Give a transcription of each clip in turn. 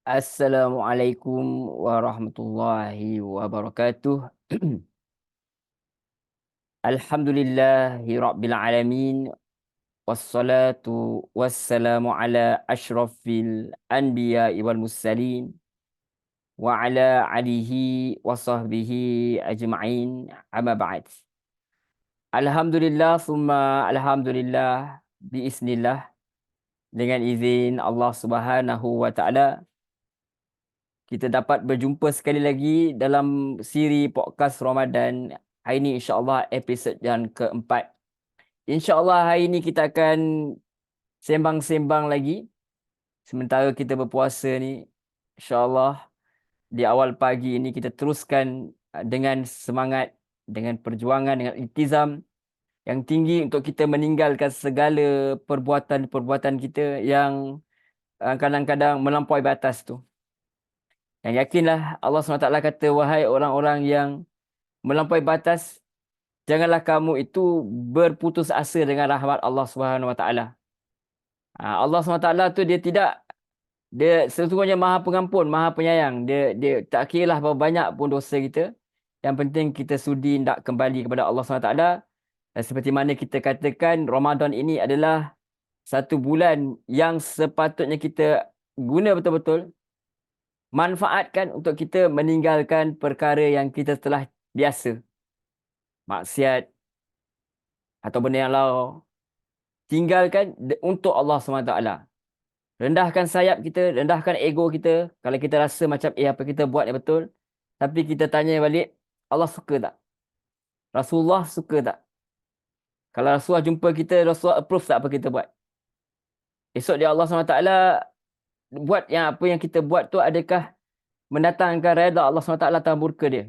Assalamualaikum warahmatullahi wabarakatuh. Alhamdulillahi rabbil alamin. Wassalatu wassalamu ala ashrafil anbiya'i wal mursalin wa ala alihi wa sahbihi ajma'in. Amma ba'd. Alhamdulillah summa alhamdulillah biiznillah, dengan izin Allah Subhanahu wa taala kita dapat berjumpa sekali lagi dalam siri podcast Ramadan. Hari ini insya-Allah episod yang keempat. Insya-Allah hari ini kita akan sembang-sembang lagi sementara kita berpuasa ni. Insya-Allah di awal pagi ini kita teruskan dengan semangat, dengan perjuangan, dengan iltizam yang tinggi untuk kita meninggalkan segala perbuatan-perbuatan kita yang kadang-kadang melampaui batas tu. Yang yakinlah Allah SWT kata, wahai orang-orang yang melampaui batas, janganlah kamu itu berputus asa dengan rahmat Allah SWT. Allah SWT tu dia sesungguhnya Maha Pengampun, Maha Penyayang. Dia tak kira lah berapa banyak pun dosa kita. Yang penting kita sudi nak kembali kepada Allah SWT. Dan seperti mana kita katakan, Ramadan ini adalah satu bulan yang sepatutnya kita guna betul-betul, manfaatkan untuk kita meninggalkan perkara yang kita telah biasa, maksiat atau benda yang lain. Tinggalkan untuk Allah SWT. Rendahkan sayap kita, rendahkan ego kita. Kalau kita rasa macam apa kita buat ni betul, tapi kita tanya balik, Allah suka tak? Rasulullah suka tak? Kalau Rasulullah jumpa kita, Rasulullah approve tak apa kita buat? Esok dia Allah SWT buat yang apa yang kita buat tu adakah mendatangkan redha Allah SWT atau murka dia?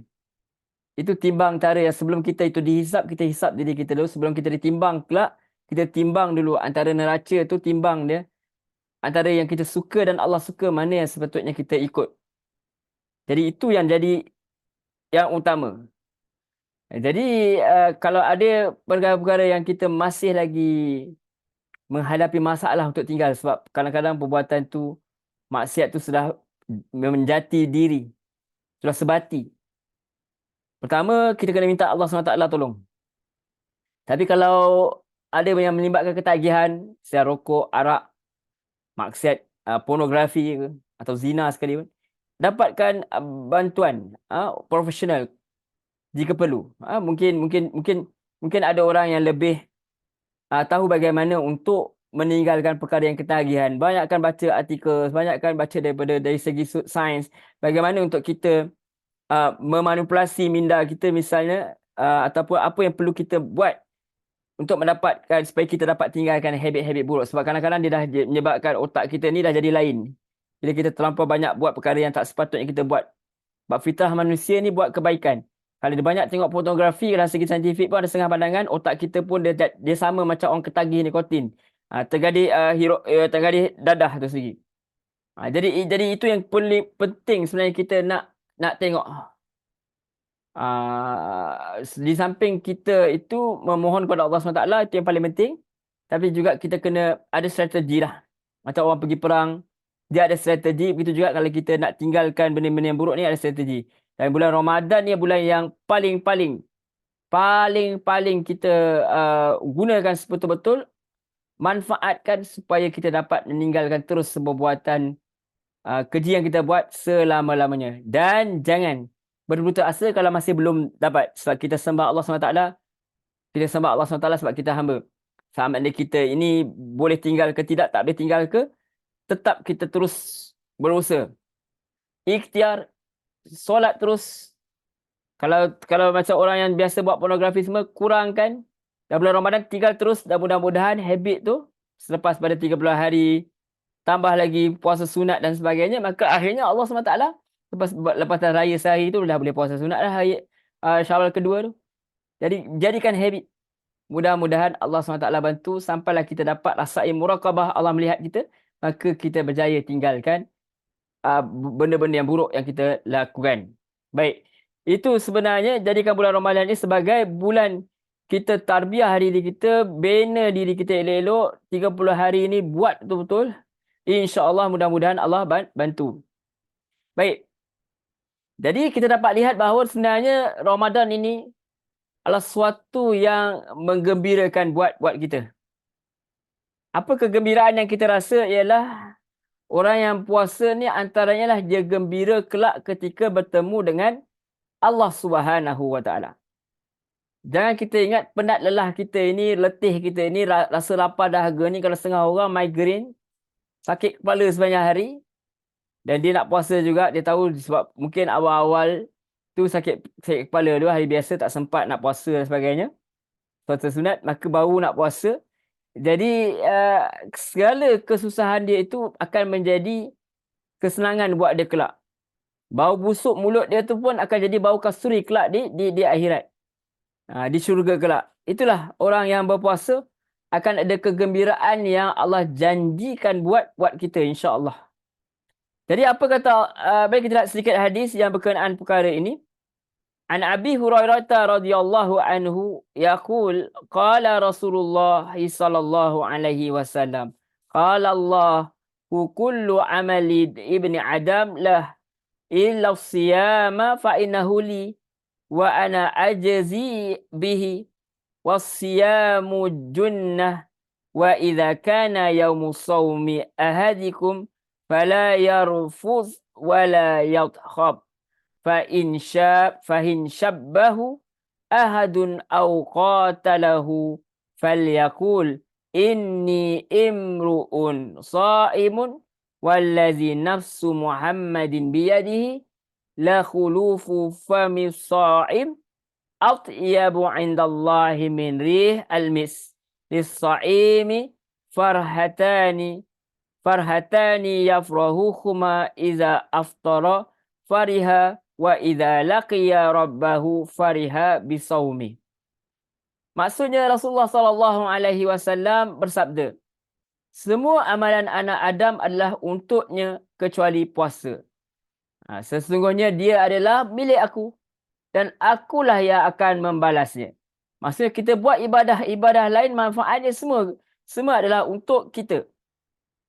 Itu timbang cara yang sebelum kita itu dihisap, kita hisap diri kita dulu. Sebelum kita ditimbang kelak, kita timbang dulu antara neraca tu, timbang dia. Antara yang kita suka dan Allah suka, mana yang sepatutnya kita ikut. Jadi itu yang jadi yang utama. Jadi kalau ada perkara-perkara yang kita masih lagi menghadapi masalah untuk tinggal, sebab kadang-kadang perbuatan tu, maksiat tu sudah menjati diri, sudah sebati. Pertama, kita kena minta Allah SWT tolong. Tapi kalau ada yang melibatkan ketagihan, secara rokok, arak, maksiat, pornografi ke, atau zina sekali pun, dapatkan bantuan profesional jika perlu. Mungkin ada orang yang lebih tahu bagaimana untuk meninggalkan perkara yang ketagihan. Banyakkan baca artikel, banyakkan baca dari segi sains, bagaimana untuk kita memanipulasi minda kita misalnya, ataupun apa yang perlu kita buat untuk mendapatkan, supaya kita dapat tinggalkan habit-habit buruk. Sebab kadang-kadang dia dah menyebabkan otak kita ni dah jadi lain. Bila kita terlampau banyak buat perkara yang tak sepatutnya kita buat. Sebab fitrah manusia ni buat kebaikan. Kalau dia banyak tengok fotografi, dalam segi saintifik pun ada setengah pandangan, otak kita pun dia sama macam orang ketagih nikotin. Tergadih dadah tu sendiri. Jadi itu yang paling penting sebenarnya kita nak tengok. Di samping kita itu memohon kepada Allah SWT, itu yang paling penting. Tapi juga kita kena ada strategi lah. Macam orang pergi perang, dia ada strategi. Begitu juga kalau kita nak tinggalkan benda-benda yang buruk ni, ada strategi. Dan bulan Ramadan ni bulan yang paling kita gunakan sebetul-betul. Manfaatkan supaya kita dapat meninggalkan terus perbuatan keji yang kita buat selama-lamanya. Dan jangan berputus asa kalau masih belum dapat. Sebab kita sembah Allah SWT. Kita sembah Allah SWT sebab kita hamba. Sama ada kita ini boleh tinggal ke tidak, tak boleh tinggal ke, tetap kita terus berusaha. Ikhtiar, solat terus. Kalau macam orang yang biasa buat pornografi semua, kurangkan. Dan bulan Ramadan tinggal terus, dan mudah-mudahan habit tu selepas pada 30 hari, tambah lagi puasa sunat dan sebagainya, maka akhirnya Allah SWT lepas raya sehari tu dah boleh puasa sunat dah hari Syawal kedua tu. Jadi jadikan habit. Mudah-mudahan Allah SWT bantu sampailah kita dapat rasai muraqabah, Allah melihat kita, maka kita berjaya tinggalkan benda-benda yang buruk yang kita lakukan. Baik. Itu sebenarnya jadikan bulan Ramadan ini sebagai bulan kita tarbiyah diri kita, bina diri kita elok-elok. 30 hari ini buat betul-betul. InsyaAllah mudah-mudahan Allah bantu. Baik. Jadi kita dapat lihat bahawa sebenarnya Ramadan ini adalah sesuatu yang menggembirakan buat kita. Apa kegembiraan yang kita rasa ialah orang yang puasa ni antaranya lah dia gembira kelak ketika bertemu dengan Allah Subhanahu Wa Taala. Jangan kita ingat penat lelah kita ini, letih kita ini, rasa lapar dahaga ni, kalau setengah orang migraine, sakit kepala sepanjang hari, dan dia nak puasa juga, dia tahu sebab mungkin awal-awal tu sakit kepala tu, hari biasa tak sempat nak puasa dan sebagainya. Puasa sunat, maka baru nak puasa. Jadi segala kesusahan dia itu akan menjadi kesenangan buat dia kelak. Bau busuk mulut dia tu pun akan jadi bau kasturi kelak di akhirat. Di syurga kelak. Itulah orang yang berpuasa akan ada kegembiraan yang Allah janjikan buat kita, insya-Allah. Jadi apa kata, baik kita lihat sedikit hadis yang berkenaan perkara ini. An Abi Hurairah radhiyallahu anhu yaqul qala Rasulullah sallallahu alaihi wasallam qala Allah kullu amali ibni Adam lah illa siyama fa innahu li wa ana ajzi bihi was-siyamu junnah wa idza kana yaumu shaumi ahadikum fala yarfuz wala yadhhab فإن شبه أحد أو قاتله فليقول إني امرؤ صائم والذي نفس محمد بيده لخلوف فم الصائم أطيب عند الله من ريح المسك للصائم فرحتان يفرحهما إذا أفطر فرح wa idza laqiya rabbahu fariha bisawmi. Maksudnya Rasulullah sallallahu alaihi wasallam bersabda, semua amalan anak Adam adalah untuknya kecuali puasa. Sesungguhnya dia adalah milik aku dan akulah yang akan membalasnya. Maksudnya kita buat ibadah lain, manfaatnya semua adalah untuk kita.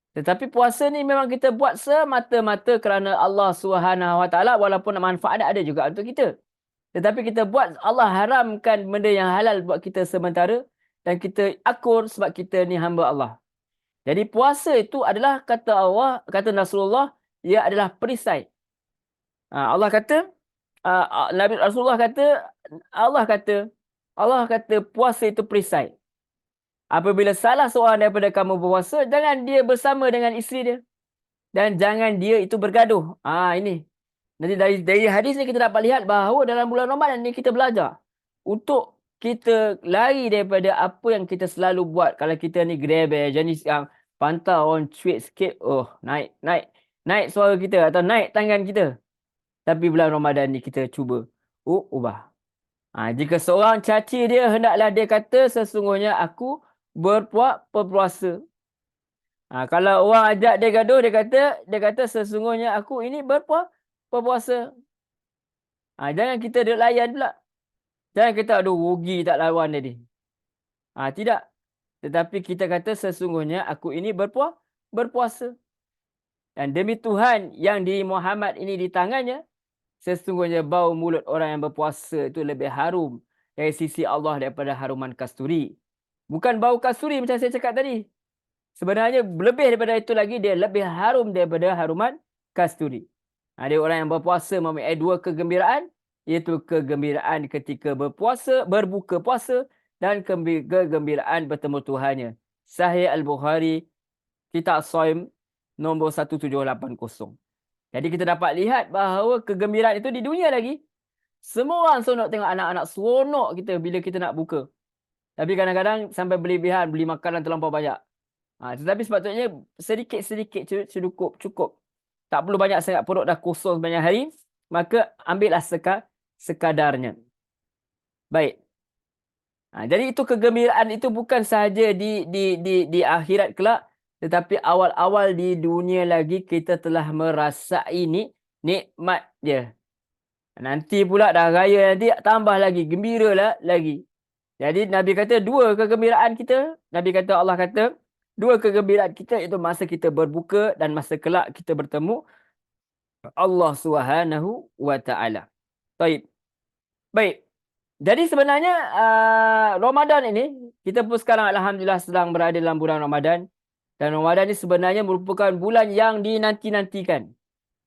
Tetapi puasa ni memang kita buat semata-mata kerana Allah Subhanahu Wa Taala, walaupun manfaat ada juga untuk kita. Tetapi kita buat, Allah haramkan benda yang halal buat kita sementara dan kita akur sebab kita ni hamba Allah. Jadi puasa itu adalah kata Rasulullah, ia adalah perisai. Allah kata, Nabi Rasulullah kata, Allah kata puasa itu perisai. Apabila salah seorang daripada kamu berpuasa, jangan dia bersama dengan isteri dia. Dan jangan dia itu bergaduh. Ini. Nanti dari hadis ni kita dapat lihat bahawa dalam bulan Ramadan ni kita belajar untuk kita lari daripada apa yang kita selalu buat. Kalau kita ni greber, jenis yang pantau orang cuit sikit, naik suara kita atau naik tangan kita. Tapi bulan Ramadan ni kita cuba ubah. Jika seorang caci dia, hendaklah dia kata, sesungguhnya aku berpuasa. Kalau orang ajak dia gaduh, dia kata sesungguhnya aku ini berpuasa. Jangan kita duduk layan pula. Jangan kita aduh rugi tak lawan tadi. Tidak. Tetapi kita kata sesungguhnya aku ini berpuasa. Dan demi Tuhan yang diri Muhammad ini di tangannya, sesungguhnya bau mulut orang yang berpuasa itu lebih harum dari sisi Allah daripada haruman kasturi. Bukan bau kasturi macam saya cakap tadi. Sebenarnya lebih daripada itu lagi, dia lebih harum daripada haruman kasturi. Ada orang yang berpuasa mempunyai dua kegembiraan, iaitu kegembiraan ketika berbuka puasa dan kegembiraan bertemu Tuhannya. Sahih Al-Bukhari, Kitab Shaum nombor 1780. Jadi kita dapat lihat bahawa kegembiraan itu di dunia lagi. Semua orang seronok tengok anak-anak seronok kita bila kita nak buka. Tapi kadang-kadang sampai berlebihan, beli makanan terlampau banyak. Tetapi sepatutnya sedikit-sedikit cukup. Tak perlu banyak sangat, perut dah kosong sepanjang hari. Maka ambillah sekadarnya. Baik. Jadi itu kegembiraan itu bukan sahaja di akhirat kelak. Tetapi awal-awal di dunia lagi kita telah merasai nikmat dia. Nanti pula dah raya nanti tambah lagi, gembira lagi. Jadi Nabi kata dua kegembiraan kita, Allah kata dua kegembiraan kita, iaitu masa kita berbuka dan masa kelak kita bertemu Allah Subhanahu wa taala. Baik. Baik. Jadi sebenarnya Ramadan ini kita pun sekarang alhamdulillah sedang berada dalam bulan Ramadan, dan Ramadan ini sebenarnya merupakan bulan yang dinanti-nantikan.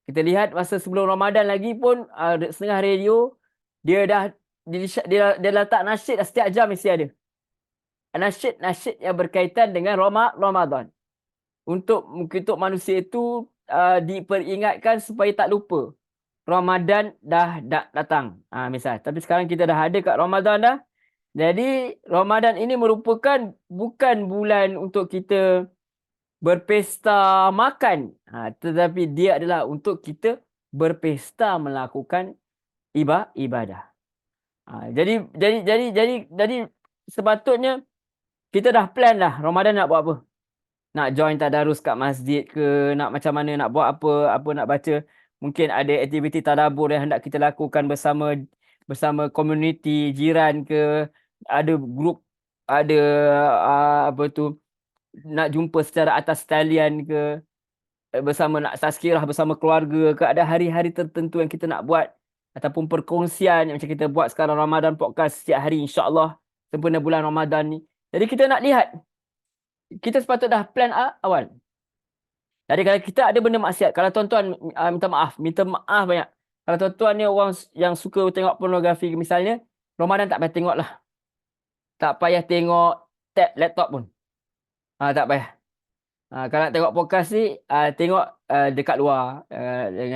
Kita lihat masa sebelum Ramadan lagi pun setengah radio dia dah dia letak nasyid setiap jam mesti ada. Nasyid yang berkaitan dengan Ramadan. Untuk manusia itu diperingatkan supaya tak lupa Ramadan dah datang. Misal, tapi sekarang kita dah ada kat Ramadan dah. Jadi Ramadan ini merupakan bukan bulan untuk kita berpesta makan, tetapi dia adalah untuk kita berpesta melakukan ibadah. Jadi sepatutnya kita dah plan lah Ramadan nak buat apa. Nak join tadarus kat masjid ke, nak macam mana, nak buat apa nak baca. Mungkin ada aktiviti tadabbur yang hendak kita lakukan bersama komuniti jiran ke, ada grup, ada apa tu, nak jumpa secara atas talian ke, bersama nak tazkirah bersama keluarga ke, ada hari-hari tertentu yang kita nak buat ataupun perkongsian yang macam kita buat sekarang Ramadan podcast setiap hari insya-Allah sempena bulan Ramadan ni. Jadi kita nak lihat, kita sepatutnya dah plan awal. Jadi kalau kita ada benda maksiat, kalau tuan-tuan minta maaf banyak. Kalau tuan-tuan ni orang yang suka tengok pornografi misalnya, Ramadan tak payah tengok lah. Tak payah tengok laptop pun. Tak payah. Kalau nak tengok podcast ni, tengok dekat luar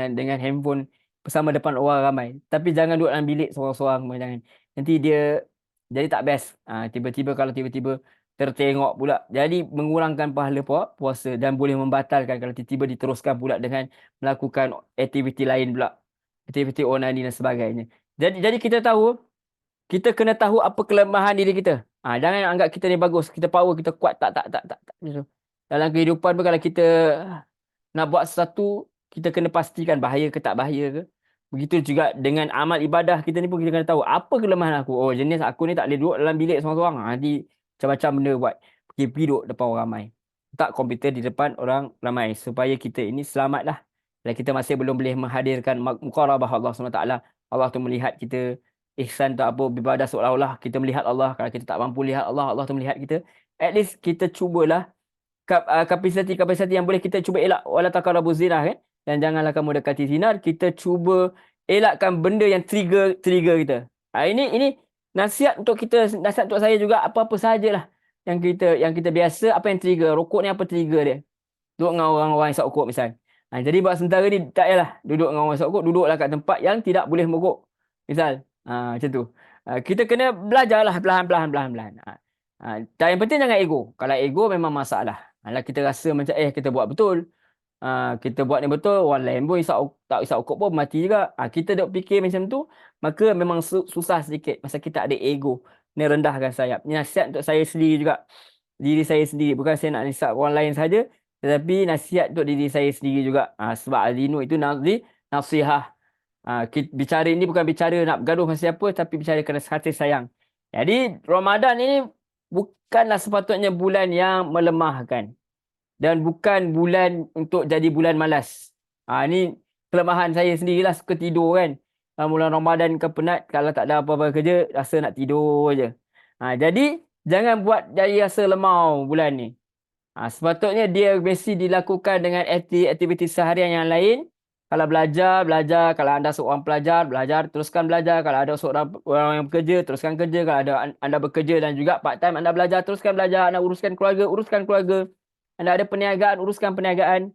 dengan handphone bersama depan orang ramai. Tapi jangan duduk dalam bilik seorang-seorang. Jangan. Nanti dia jadi tak best. Kalau tiba-tiba tertengok pula. Jadi mengurangkan pahala puasa dan boleh membatalkan kalau tiba-tiba diteruskan pula dengan melakukan aktiviti lain pula. Aktiviti onani dan sebagainya. Jadi kita kena tahu apa kelemahan diri kita. Jangan anggap kita ni bagus, kita power, kita kuat. Tak. Gitu. Dalam kehidupan pun kalau kita nak buat sesuatu, kita kena pastikan bahaya ke tak bahaya ke. Begitu juga dengan amal ibadah kita ni pun kita kena tahu apa kelemahan aku. Oh, jenis aku ni tak boleh duduk dalam bilik seorang-seorang. Nanti macam-macam benda buat. Pergi duduk depan orang ramai. Tak komputer di depan orang ramai. Supaya kita ini selamatlah. Dan kita masih belum boleh menghadirkan muqarabah Allah SWT. Allah tu melihat kita. Ihsan tu apa, beribadah seolah-olah kita melihat Allah. Kalau kita tak mampu lihat Allah, Allah tu melihat kita. At least kita cubalah kapasiti yang boleh kita cuba elak. Wala taqrabu zina, kan? Dan janganlah kamu dekati zina. Kita cuba elakkan benda yang trigger kita. Ini nasihat untuk kita, nasihat untuk saya juga. Apa-apa sajalah yang kita biasa, apa yang trigger. Rokok ni apa trigger dia? Duduk dengan orang-orang yang isap rokok misal. Jadi buat sementara ni tak payahlah duduk dengan orang isap rokok, duduklah kat tempat yang tidak boleh merokok. Misal, macam tu. Kita kena belajarlah perlahan-lahan. Dan yang penting jangan ego. Kalau ego memang masalah. Kalau kita rasa macam kita buat betul. Kita buat ni betul, orang lain pun tak isap rokok pun mati juga. Kita duk fikir macam tu, maka memang susah sedikit. Masa kita ada ego. Ni rendahkan sayap. Ni nasihat untuk saya sendiri juga. Diri saya sendiri. Bukan saya nak nasihat orang lain saja, tetapi nasihat untuk diri saya sendiri juga. Sebab al-dinu itu nasihah. Bicara ini bukan bicara nak bergaduh dengan siapa, tapi bicara kerana hati sayang. Jadi Ramadan ini bukanlah sepatutnya bulan yang melemahkan. Dan bukan bulan untuk jadi bulan malas. Ini kelemahan saya sendirilah, suka tidur kan. Bulan Ramadan ke penat, kalau tak ada apa-apa kerja, rasa nak tidur je. Jadi jangan buat jadi rasa lemau bulan ni. Sepatutnya dia mesti dilakukan dengan aktiviti seharian yang lain. Kalau belajar. Kalau anda seorang pelajar, belajar, teruskan belajar. Kalau ada seorang orang yang bekerja, teruskan kerja. Kalau ada anda bekerja dan juga part time anda belajar, teruskan belajar. Anda uruskan keluarga. Anda ada perniagaan, uruskan perniagaan.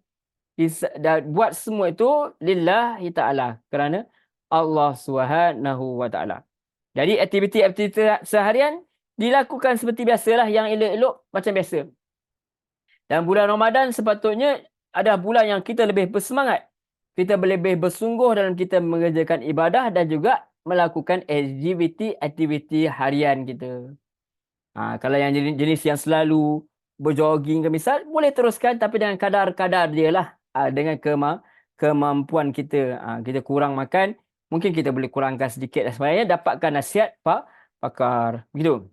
Buat semua itu lillahi ta'ala. Kerana Allah Subhanahu wa ta'ala. Jadi aktiviti seharian dilakukan seperti biasalah, yang elok-elok macam biasa. Dan bulan Ramadan sepatutnya adalah bulan yang kita lebih bersemangat. Kita lebih bersungguh dalam kita mengerjakan ibadah dan juga melakukan aktiviti harian kita. Kalau yang jenis yang selalu berjogging ke misal, boleh teruskan tapi dengan kadar-kadar dia lah. Dengan kemampuan kita. Kita kurang makan, mungkin kita boleh kurangkan sedikit dan sebagainya. Dapatkan nasihat pakar. Begitu.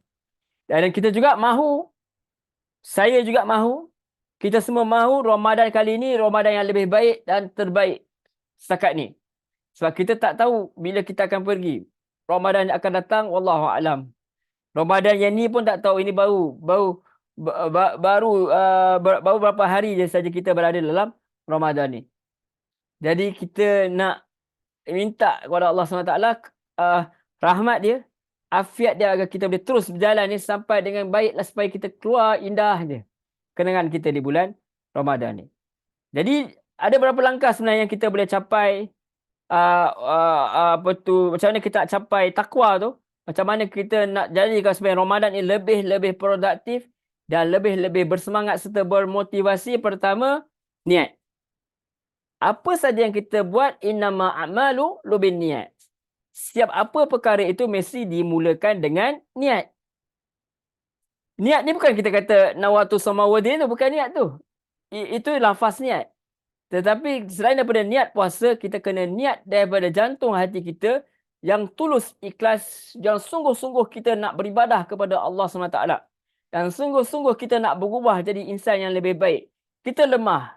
Dan kita juga mahu, saya juga mahu, kita semua mahu Ramadan kali ini Ramadan yang lebih baik dan terbaik. setakat ni. Sebab kita tak tahu bila kita akan pergi. Ramadan akan datang, wallahu alam. Ramadan yang ni pun tak tahu, ini baru berapa hari je saja kita berada dalam Ramadan ni. Jadi kita nak minta kepada Allah SWT rahmat dia, afiat dia, agar kita boleh terus berjalan ni sampai dengan baiklah, supaya kita keluar indah je kenangan kita di bulan Ramadan ni. Jadi ada berapa langkah sebenarnya yang kita boleh capai, macam mana kita nak capai takwa tu, macam mana kita nak jadikan supaya Ramadan ni lebih produktif dan lebih bersemangat serta bermotivasi. Pertama, niat. Apa saja yang kita buat, innama a'malu lubin niat. Setiap apa perkara itu mesti dimulakan dengan niat. Niat ni bukan kita kata nawatu samawadin tu, bukan niat tu. Itu lafaz niat. Tetapi selain daripada niat puasa, kita kena niat daripada jantung hati kita yang tulus, ikhlas, yang sungguh-sungguh kita nak beribadah kepada Allah SWT. Dan sungguh-sungguh kita nak berubah jadi insan yang lebih baik. Kita lemah.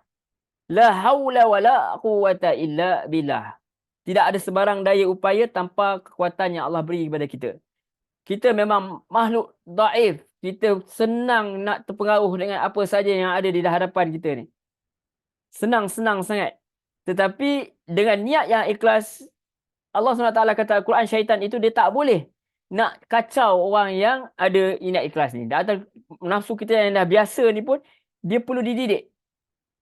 La haula wa la quwwata illa billah. Tidak ada sebarang daya upaya tanpa kekuatan yang Allah beri kepada kita. Kita memang makhluk daif. Kita senang nak terpengaruh dengan apa saja yang ada di hadapan kita ni. Senang sangat. Tetapi dengan niat yang ikhlas, Allah SWT kata Al-Quran, syaitan itu dia tak boleh nak kacau orang yang ada niat ikhlas ni. Dan nafsu kita yang dah biasa ni pun, dia perlu dididik.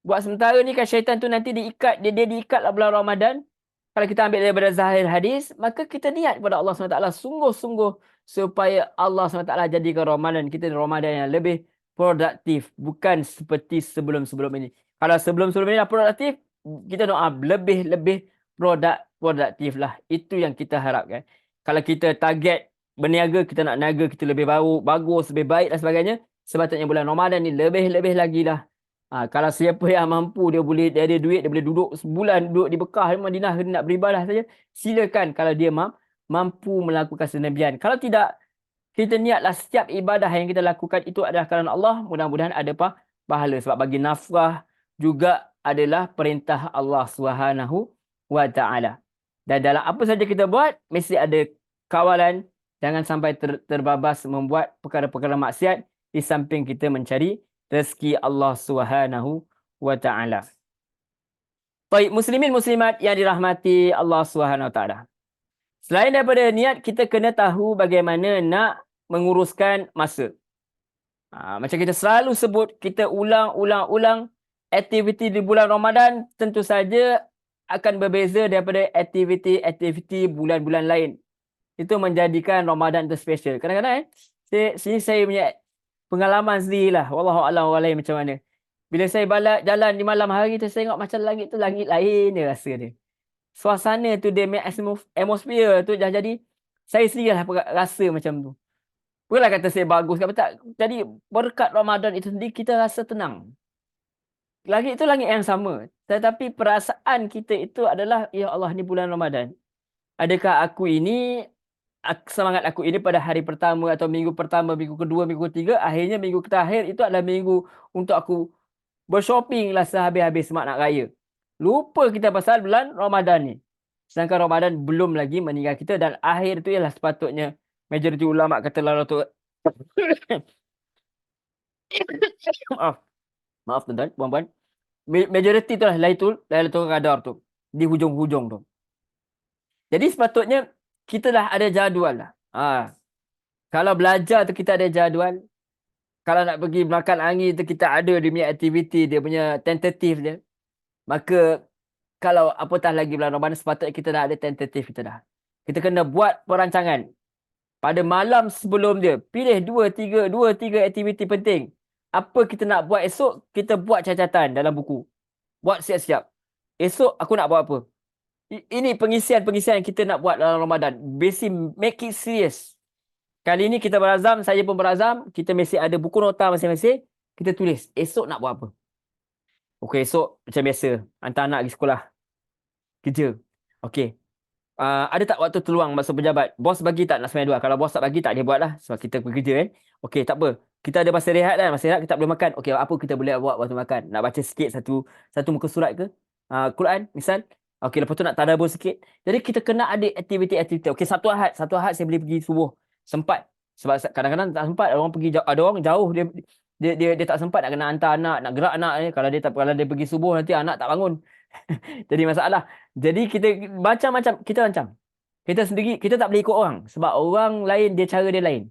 Buat sementara ni kan syaitan tu nanti diikat, dia diikat lah bulan Ramadan. Kalau kita ambil daripada zahir hadis, maka kita niat kepada Allah SWT sungguh-sungguh supaya Allah SWT jadikan Ramadan kita Ramadan yang lebih produktif. Bukan seperti sebelum-sebelum ini. Kalau sebelum-sebelum ini dah produktif, kita doa lebih produktif lah. Itu yang kita harapkan. Kalau kita target berniaga, kita nak niaga kita lebih bagus, lebih baik dan sebagainya, sepatutnya bulan Ramadan ni lebih lagi lah. Kalau siapa yang mampu, dia ada duit, dia boleh duduk sebulan, duduk di Mekah, di Madinah, dia nak beribadah saja, silakan kalau dia mampu melakukan sedemikian. Kalau tidak, kita niatlah setiap ibadah yang kita lakukan itu adalah kerana Allah, mudah-mudahan ada pahala. Sebab bagi nafkah juga adalah perintah Allah SWT. Dan dalam apa saja kita buat, mesti ada kawalan. Jangan sampai terbabas membuat perkara-perkara maksiat di samping kita mencari rezeki Allah SWT. Baik, muslimin muslimat yang dirahmati Allah SWT. Selain daripada niat, kita kena tahu bagaimana nak menguruskan masa. Macam kita selalu sebut, kita ulang aktiviti di bulan Ramadan tentu saja akan berbeza daripada aktiviti bulan-bulan lain. Itu menjadikan Ramadan itu special. Kadang-kadang sini saya punya pengalaman sendirilah. Wallahu a'lam macam mana. Bila saya jalan di malam hari tu, saya tengok macam langit tu langit lain dia rasa dia. Suasana tu dia atmosphere tu dah jadi, saya sendirilah rasa macam tu. Bukanlah kata saya bagus ke apa tak. Jadi berkat Ramadan itu sendiri kita rasa tenang. Langit itu langit yang sama. Tetapi perasaan kita itu adalah, ya Allah, ni bulan Ramadan. Adakah semangat aku ini pada hari pertama atau minggu pertama, minggu kedua, minggu ketiga, akhirnya minggu terakhir itu adalah minggu untuk aku bershopping lah sehabis-habis semak nak raya. Lupa kita pasal bulan Ramadan ni. Sedangkan Ramadan belum lagi meninggal kita, dan akhir itu ialah sepatutnya majoriti ulama kata Lailatul Maaf tuan-tuan, puan-puan. Majoriti itulah Lailatul Qadar tu, di hujung-hujung tu. Jadi sepatutnya kita dah ada jadual lah. Kalau belajar tu kita ada jadual. Kalau nak pergi makan angin tu kita ada dia punya aktiviti, dia punya tentatif dia. Maka kalau apatah lagi bulan Ramadan, sepatutnya kita dah ada tentatif kita dah. Kita kena buat perancangan. Pada malam sebelum dia, pilih 2-3 aktiviti penting. Apa kita nak buat esok, kita buat catatan dalam buku. Buat siap-siap. Esok aku nak buat apa? Ini pengisian yang kita nak buat dalam Ramadan. Basic, make it serious. Kali ini kita berazam, saya pun berazam. Kita mesti ada buku nota masing-masing. Kita tulis, esok nak buat apa? Okey, esok macam biasa, hantar anak pergi sekolah. Kerja. Okey. Ada tak waktu terluang masa pejabat? Bos bagi tak nak sembahyang 2? Kalau bos tak bagi, tak dia buat lah. Sebab kita bekerja kan. Okey, tak apa. Kita ada masa rehat kan. Masa rehat kita tak boleh makan. Okey, apa kita boleh buat waktu makan? Nak baca sikit satu muka surat ke? Quran, misal. Okey, lepas tu nak tadabbur sikit. Jadi kita kena ada aktiviti-aktiviti. Okey, Satu Ahad saya boleh pergi subuh. Sempat. Sebab kadang-kadang tak sempat, orang pergi jauh, ada orang jauh, dia tak sempat nak kena hantar anak, nak gerak anak ni. Kalau dia pergi subuh nanti anak tak bangun. Jadi masalah. Jadi kita rancang. Kita sendiri, kita tak boleh ikut orang. Sebab orang lain, cara dia lain.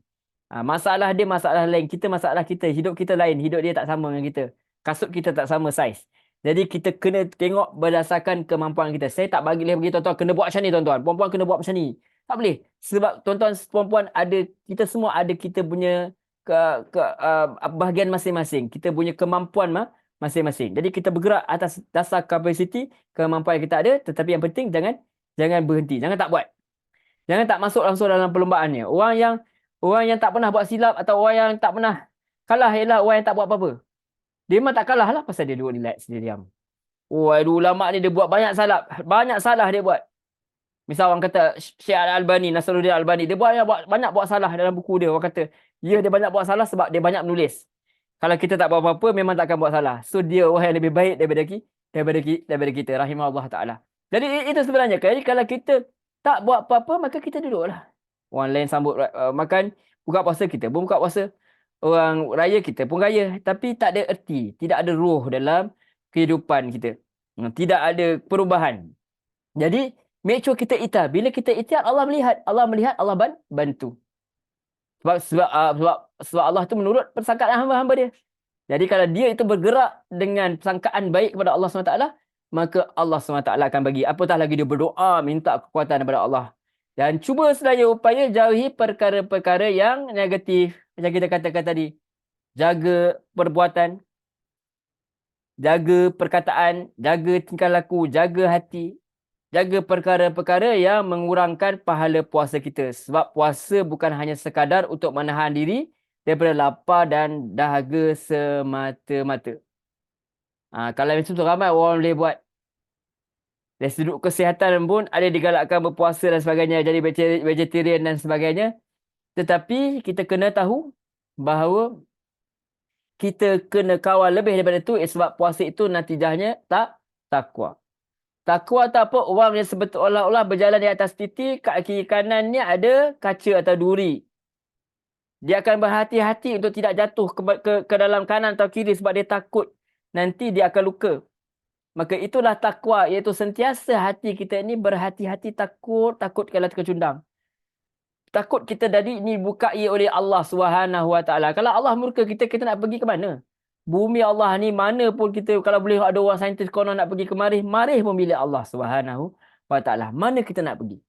Masalah dia masalah lain. Kita masalah kita. Hidup kita lain. Hidup dia tak sama dengan kita. Kasut kita tak sama saiz. Jadi kita kena tengok berdasarkan kemampuan kita. Saya tak boleh bagi tuan-tuan kena buat macam ni tuan-tuan. Puan-puan kena buat macam ni. Tak boleh. Sebab tuan-tuan puan-puan ada, kita semua ada kita punya bahagian masing-masing. Kita punya kemampuan masing-masing. Jadi kita bergerak atas dasar kapasiti, kemampuan yang kita ada. Tetapi yang penting jangan berhenti. Jangan tak buat. Jangan tak masuk langsung dalam perlombaannya. Orang yang tak pernah buat silap atau orang yang tak pernah kalah ialah orang yang tak buat apa-apa. Dia memang tak kalah lah pasal dia duduk relax, dia diam. Oh, ulama ni dia buat banyak salah. Banyak salah dia buat. Misal orang kata Syekh Al-Albani, Nasruddin Al-Albani, dia banyak buat salah dalam buku dia. Orang kata, dia banyak buat salah sebab dia banyak menulis. Kalau kita tak buat apa-apa, memang tak akan buat salah. So, dia orang yang lebih baik daripada kita. Rahimahullah Ta'ala. Jadi, itu sebenarnya. Jadi, kalau kita tak buat apa-apa, maka kita duduklah. Orang lain sambut makan, buka puasa, kita pun buka puasa. Orang raya, kita pun raya. Tapi tak ada erti, tidak ada ruh dalam kehidupan kita. Tidak ada perubahan. Jadi, make sure kita ikhtiar. Bila kita ikhtiar, Allah melihat, Allah bantu. Sebab Allah tu menurut persangkaan hamba-hamba dia. Jadi kalau dia itu bergerak dengan persangkaan baik kepada Allah SWT, maka Allah SWT akan bagi. Apatah lagi dia berdoa, minta kekuatan daripada Allah. Dan cuba sedaya upaya jauhi perkara-perkara yang negatif. Macam kita katakan tadi. Jaga perbuatan, jaga perkataan, jaga tingkah laku, jaga hati. Jaga perkara-perkara yang mengurangkan pahala puasa kita. Sebab puasa bukan hanya sekadar untuk menahan diri daripada lapar dan dahaga semata-mata. Kalau macam tu ramai orang boleh buat. Dari sudut kesihatan pun ada digalakkan berpuasa dan sebagainya. Jadi vegetarian dan sebagainya. Tetapi kita kena tahu bahawa kita kena kawal lebih daripada itu. Sebab puasa itu natijahnya takwa. Takwa tak apa, orang yang seolah-olah berjalan di atas titi, kat kiri kanannya ada kaca atau duri. Dia akan berhati-hati untuk tidak jatuh ke dalam kanan atau kiri sebab dia takut nanti dia akan luka. Maka itulah takwa, iaitu sentiasa hati kita ini berhati-hati, takut kalau terkecundang. Takut kita tadi ini bukai oleh Allah SWT. Kalau Allah murka kita nak pergi ke mana? Bumi Allah ni mana pun kita, kalau boleh ada orang saintis konon nak pergi ke marih pun milik Allah SWT. Mana kita nak pergi?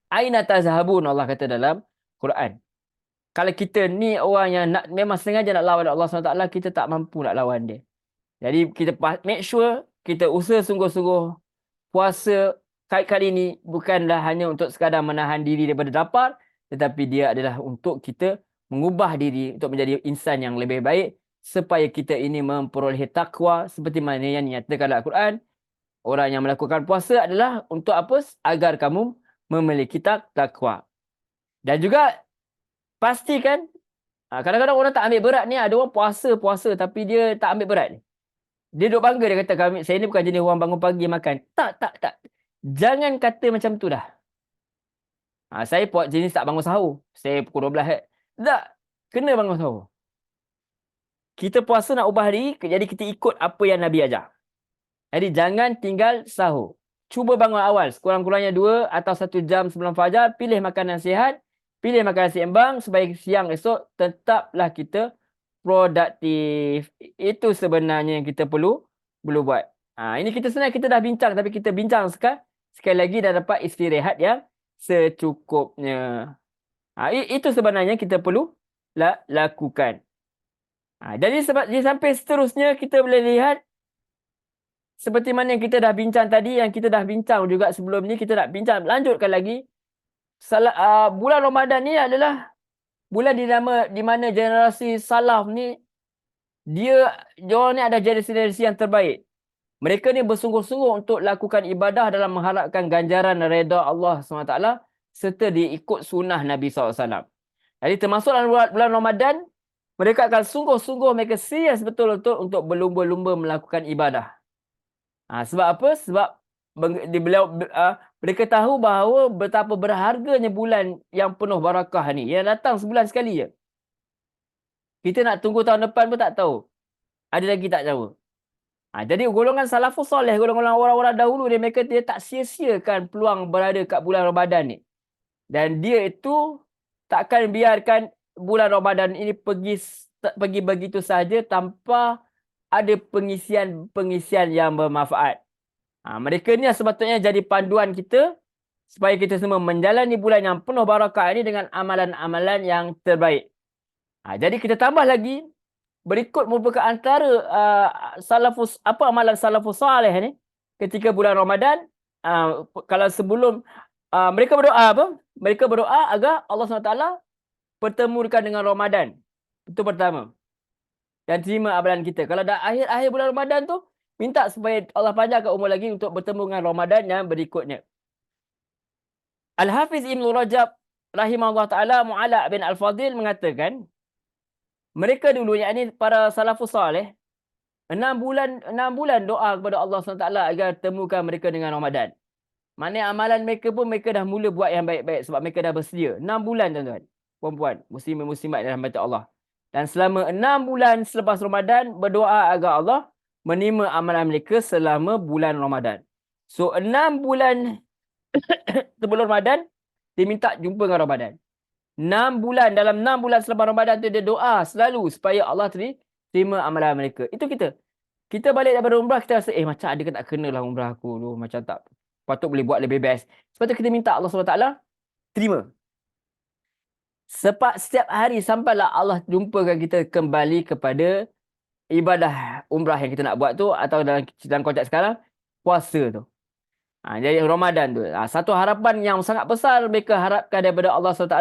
Aina tazhabun, Allah kata dalam Quran. Kalau kita ni orang yang memang sengaja nak lawan Allah SWT, kita tak mampu nak lawan dia. Jadi kita make sure kita usaha sungguh-sungguh. Puasa kali ini bukanlah hanya untuk sekadar menahan diri daripada lapar, tetapi dia adalah untuk kita mengubah diri untuk menjadi insan yang lebih baik, supaya kita ini memperoleh takwa seperti mana yang dinyatakan dalam Al-Quran. Orang yang melakukan puasa adalah untuk apa? Agar kamu memiliki takwa. Dan juga pastikan, kadang-kadang orang tak ambil berat ni, ada orang puasa tapi dia tak ambil berat. Dia duduk bangga, dia kata, saya ni bukan jenis orang bangun pagi makan. Tak. Jangan kata macam tu dah. Saya jenis tak bangun sahur. Saya pukul 12. Tak, kena bangun sahur. Kita puasa nak ubah diri, jadi kita ikut apa yang Nabi ajar. Jadi jangan tinggal sahur. Cuba bangun awal, sekurang-kurangnya 2 atau 1 jam sebelum fajar, pilih makanan sihat, pilih makanan seimbang, supaya siang esok tetaplah kita produktif. Itu sebenarnya yang kita perlu buat. Ini kita sebenarnya kita dah bincang, tapi kita bincang sekali lagi dah dapat istirahat yang secukupnya. Itu sebenarnya kita perlu lakukan. Jadi sampai seterusnya kita boleh lihat seperti mana yang kita dah bincang tadi, yang kita dah bincang juga sebelum ni, kita nak bincang, lanjutkan lagi. Bulan Ramadan ni adalah bulan di mana generasi salaf ni, diorang ni ada generasi yang terbaik. Mereka ni bersungguh-sungguh untuk lakukan ibadah dalam mengharapkan ganjaran redha Allah SWT, serta diikut sunnah Nabi SAW. Jadi termasuk dalam bulan Ramadan, mereka akan sungguh-sungguh, mereka serius betul-betul untuk berlumba-lumba melakukan ibadah. Sebab apa? Sebab Mereka tahu bahawa betapa berharganya bulan yang penuh barakah ni, yang datang sebulan sekali je. Kita nak tunggu tahun depan pun tak tahu. Ada lagi tak tahu. Jadi golongan salafus soleh, golongan orang-orang dahulu ni, mereka dia tak sia-siakan peluang berada kat bulan Ramadan ni. Dan dia itu takkan biarkan bulan Ramadan ini pergi begitu saja tanpa ada pengisian yang bermanfaat. Mereka ni sepatutnya jadi panduan kita supaya kita semua menjalani bulan yang penuh barakah ini dengan amalan-amalan yang terbaik. Jadi kita tambah lagi, berikut merupakan antara amalan salafus saleh ni ketika bulan Ramadan. Kalau sebelum mereka berdoa apa? Mereka berdoa agar Allah SWT pertemukan dengan Ramadan. Itu pertama. Dan terima amalan kita. Kalau dah akhir-akhir bulan Ramadan tu, minta supaya Allah panjangkan umur lagi untuk bertemu dengan Ramadan yang berikutnya. Al-Hafiz Ibn Rajab rahimahullah ta'ala Mu'ala' bin Al-Fadil mengatakan, mereka dulu, yakni para salafus saleh, 6 bulan doa kepada Allah SWT agar temukan mereka dengan Ramadan. Maknanya amalan mereka pun mereka dah mula buat yang baik-baik sebab mereka dah bersedia. 6 bulan tuan-tuan, puan-puan, muslimin-muslimat dalam rahmat Allah. Dan selama 6 bulan selepas Ramadan, berdoa agar Allah menerima amalan mereka selama bulan Ramadan. So 6 bulan sebelum Ramadan, dia minta jumpa dengan Ramadan. 6 bulan, dalam 6 bulan selepas Ramadan tu dia doa selalu supaya Allah terima amalan mereka. Itu kita. Kita balik daripada umrah, kita rasa, macam ada ke tak kena lah umrah aku tu. Macam tak, patut boleh buat lebih best. Sebab tu kita minta Allah SWT terima. Setiap hari sampailah Allah jumpakan kita kembali kepada ibadah umrah yang kita nak buat tu, atau dalam konteks sekarang, puasa tu. Jadi Ramadan tu. Satu harapan yang sangat besar mereka harapkan daripada Allah SWT,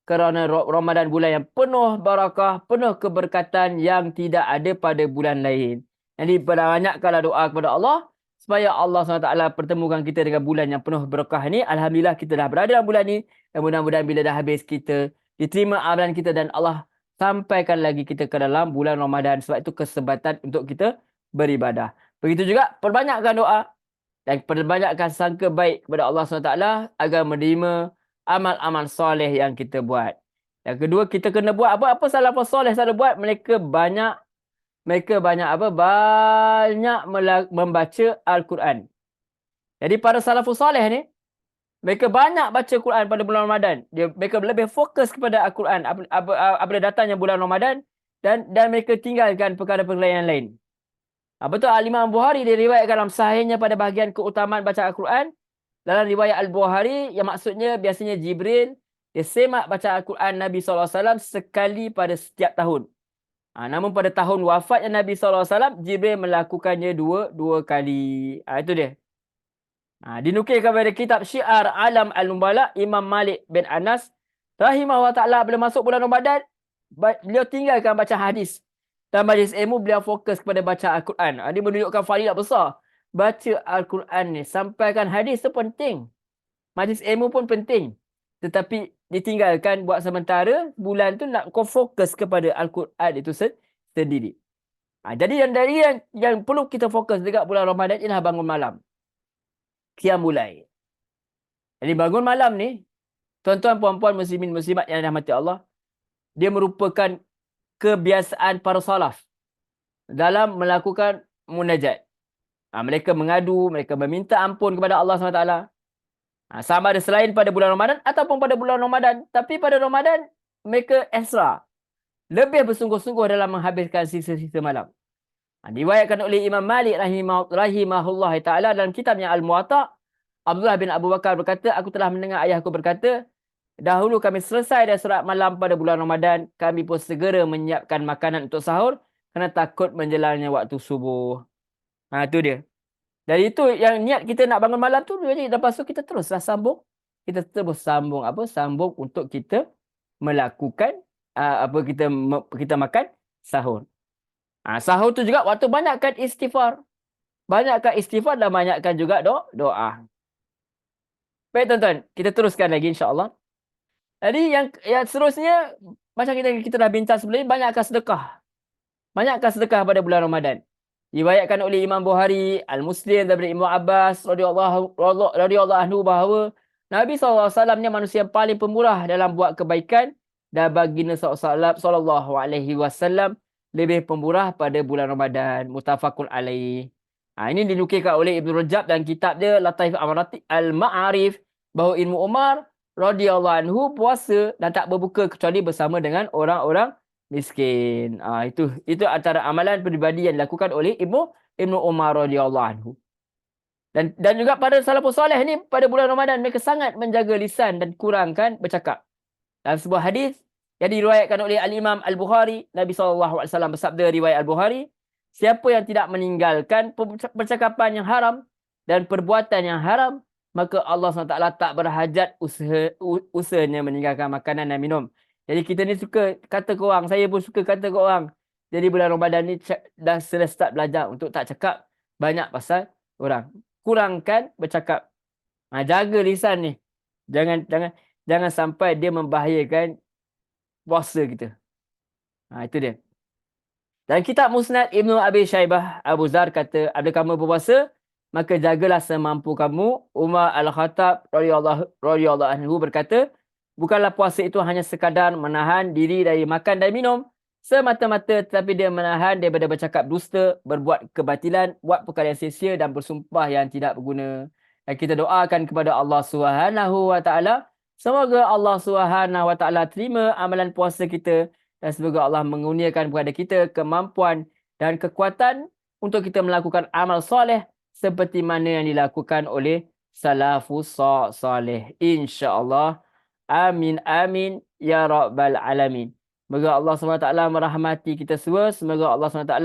kerana Ramadan bulan yang penuh barakah, penuh keberkatan yang tidak ada pada bulan lain. Jadi banyakkanlah doa kepada Allah supaya Allah SWT pertemukan kita dengan bulan yang penuh barakah ni. Alhamdulillah kita dah berada dalam bulan ni, dan mudah-mudahan bila dah habis kita diterima amalan kita dan Allah sampaikan lagi kita ke dalam bulan Ramadan. Sebab itu kesempatan untuk kita beribadah. Begitu juga perbanyakkan doa dan perbanyakkan sangka baik kepada Allah SWT agar menerima amal-amal soleh yang kita buat. Yang kedua, kita kena buat apa salafus soleh selalu buat. Mereka banyak membaca Al-Quran. Jadi para salafus soleh ni, mereka banyak baca Quran pada bulan Ramadan. Mereka lebih fokus kepada Al-Quran apabila datangnya bulan Ramadan, dan mereka tinggalkan perkara-perkara yang lain. Betul, Al-Imam Bukhari diriwayatkan dalam sahihnya pada bahagian keutamaan baca Al-Quran. Dalam riwayat Al-Bukhari, yang maksudnya biasanya Jibril dia semak baca Al-Quran Nabi SAW sekali pada setiap tahun. Namun pada tahun wafatnya Nabi SAW, Jibril melakukannya dua kali. Itu dia. Dinukilkan pada kitab Syiar Alam Al-Nubala, Imam Malik bin Anas rahimahullah ta'ala, bila masuk bulan Ramadan, beliau tinggalkan baca hadis. Dan majlis ilmu, beliau fokus kepada baca Al-Quran. Ini menunjukkan fadilat besar. Baca Al-Quran ni, sampaikan hadis tu penting. Majlis ilmu pun penting. Tetapi ditinggalkan buat sementara, bulan tu nak kau fokus kepada Al-Quran itu sendiri. Jadi yang perlu kita fokus dekat bulan Ramadan ialah bangun malam. Qiyamul Lail. Jadi bangun malam ni, tuan-tuan, puan-puan, muslimin, muslimat yang dirahmati Allah, dia merupakan kebiasaan para salaf dalam melakukan munajat. Mereka mengadu, mereka meminta ampun kepada Allah SWT. Sama ada selain pada bulan Ramadan ataupun pada bulan Ramadan. Tapi pada Ramadan, mereka ekstra. Lebih bersungguh-sungguh dalam menghabiskan sisa-sisa malam. Diriwayatkan oleh Imam Malik rahimahullah ta'ala dalam kitabnya Al-Muwatta. Abdullah bin Abu Bakar berkata, aku telah mendengar ayahku berkata, dahulu kami selesai dari solat malam pada bulan Ramadan, kami pun segera menyiapkan makanan untuk sahur kerana takut menjelasnya waktu subuh. Itu dia. Dari itu yang niat kita nak bangun malam tu, jadi lepas tu kita teruslah sambung. Kita terus sambung sambung untuk kita melakukan kita makan sahur. Sahur tu juga waktu banyakkan istighfar. Banyakkan istighfar dan banyakkan juga doa. Baik tuan-tuan, kita teruskan lagi insya-Allah. Jadi yang seterusnya, macam kita dah bincang sebelum ni, banyakkan sedekah. Banyakkan sedekah pada bulan Ramadan. Diriwayatkan oleh Imam Bukhari, Al-Muslim daripada Ibnu Abbas radhiyallahu anhu bahawa Nabi SAW ni manusia yang paling pemurah dalam buat kebaikan, dan baginda sallallahu alaihi wasallam lebih pemurah pada bulan Ramadan. Muttafaqun alaih. Ini dinukilkan oleh Ibnu Rajab dan kitab dia Lataif Al-Ma'arif bahawa Ibnu Umar radhiyallahu anhu puasa dan tak berbuka kecuali bersama dengan orang-orang miskin. Itu antara amalan peribadi yang dilakukan oleh Ibnu Umar radhiyallahu anhu. Dan juga pada salafus soleh ni pada bulan Ramadan mereka sangat menjaga lisan dan kurangkan bercakap. Dalam sebuah hadis yang diriwayatkan oleh Al-Imam Al-Bukhari, Nabi SAW bersabda, riwayat Al-Bukhari, siapa yang tidak meninggalkan percakapan yang haram dan perbuatan yang haram, maka Allah SWT tak berhajat usahanya meninggalkan makanan dan minum. Jadi kita ni suka kata ke orang, saya pun suka kata ke orang. Jadi bulan Ramadan ni dah start belajar untuk tak cakap banyak pasal orang. Kurangkan bercakap. Jaga lisan ni. Jangan sampai dia membahayakan puasa kita. Itu dia. Dan kitab Musnad Ibnu Abi Syaibah, Abu Zar kata, ada kamu berpuasa, maka jagalah semampu kamu. Umar Al-Khattab radhiyallahu anhu berkata, bukanlah puasa itu hanya sekadar menahan diri dari makan dan minum semata-mata, tetapi dia menahan daripada bercakap dusta, berbuat kebatilan, buat perkara yang sia-sia dan bersumpah yang tidak berguna. Dan kita doakan kepada Allah Subhanahu wa taala, semoga Allah Subhanahu wa taala terima amalan puasa kita dan semoga Allah mengurniakan kepada kita kemampuan dan kekuatan untuk kita melakukan amal soleh seperti mana yang dilakukan oleh salafus salih. Insya-Allah. Amin amin ya rabbal alamin. Semoga Allah SWT merahmati kita semua. Semoga Allah SWT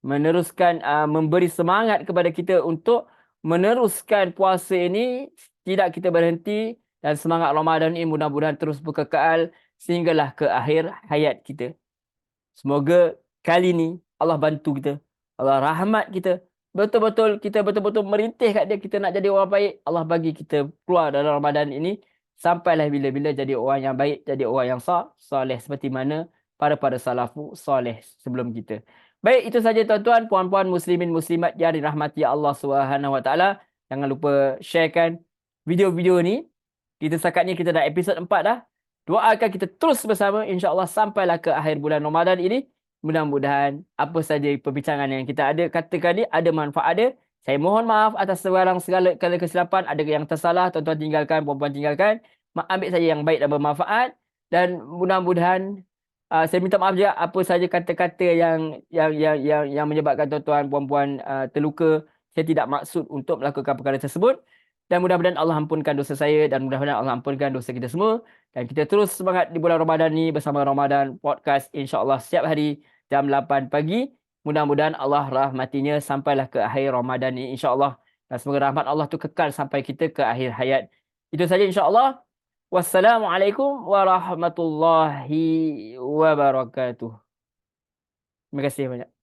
meneruskan memberi semangat kepada kita untuk meneruskan puasa ini. Tidak kita berhenti. Dan semangat Ramadan ini mudah-mudahan terus berkekal sehinggalah ke akhir hayat kita. Semoga kali ini Allah bantu kita. Allah rahmat kita. Kita betul-betul merintih kat dia. Kita nak jadi orang baik. Allah bagi kita keluar dalam Ramadan ini. Sampailah bila-bila jadi orang yang baik, jadi orang yang soleh seperti mana para salafu soleh sebelum kita. Baik, itu saja tuan-tuan, puan-puan muslimin muslimat yang dirahmati Allah Subhanahu wa taala. Jangan lupa sharekan video-video ni. Kita setakat ni kita dah episod 4 dah. Doakan kita terus bersama insya-Allah sampailah ke akhir bulan Ramadan ini. Mudah-mudahan apa saja perbincangan yang kita ada katakan ni ada manfaat dia. Saya mohon maaf atas segala kesilapan. Ada yang tersalah, tuan-tuan tinggalkan, puan-puan tinggalkan. Ambil saja yang baik dan bermanfaat. Dan mudah-mudahan saya minta maaf juga apa saja kata-kata yang menyebabkan tuan-tuan, puan-puan terluka. Saya tidak maksud untuk melakukan perkara tersebut. Dan mudah-mudahan Allah ampunkan dosa saya dan mudah-mudahan Allah ampunkan dosa kita semua. Dan kita terus semangat di bulan Ramadan ni bersama Ramadan Podcast insya-Allah setiap hari jam 8 pagi. Mudah-mudahan Allah rahmatinya sampailah ke akhir Ramadan ini insya-Allah. Dan semoga rahmat Allah tu kekal sampai kita ke akhir hayat. Itu saja insya-Allah. Wassalamualaikum warahmatullahi wabarakatuh. Terima kasih banyak.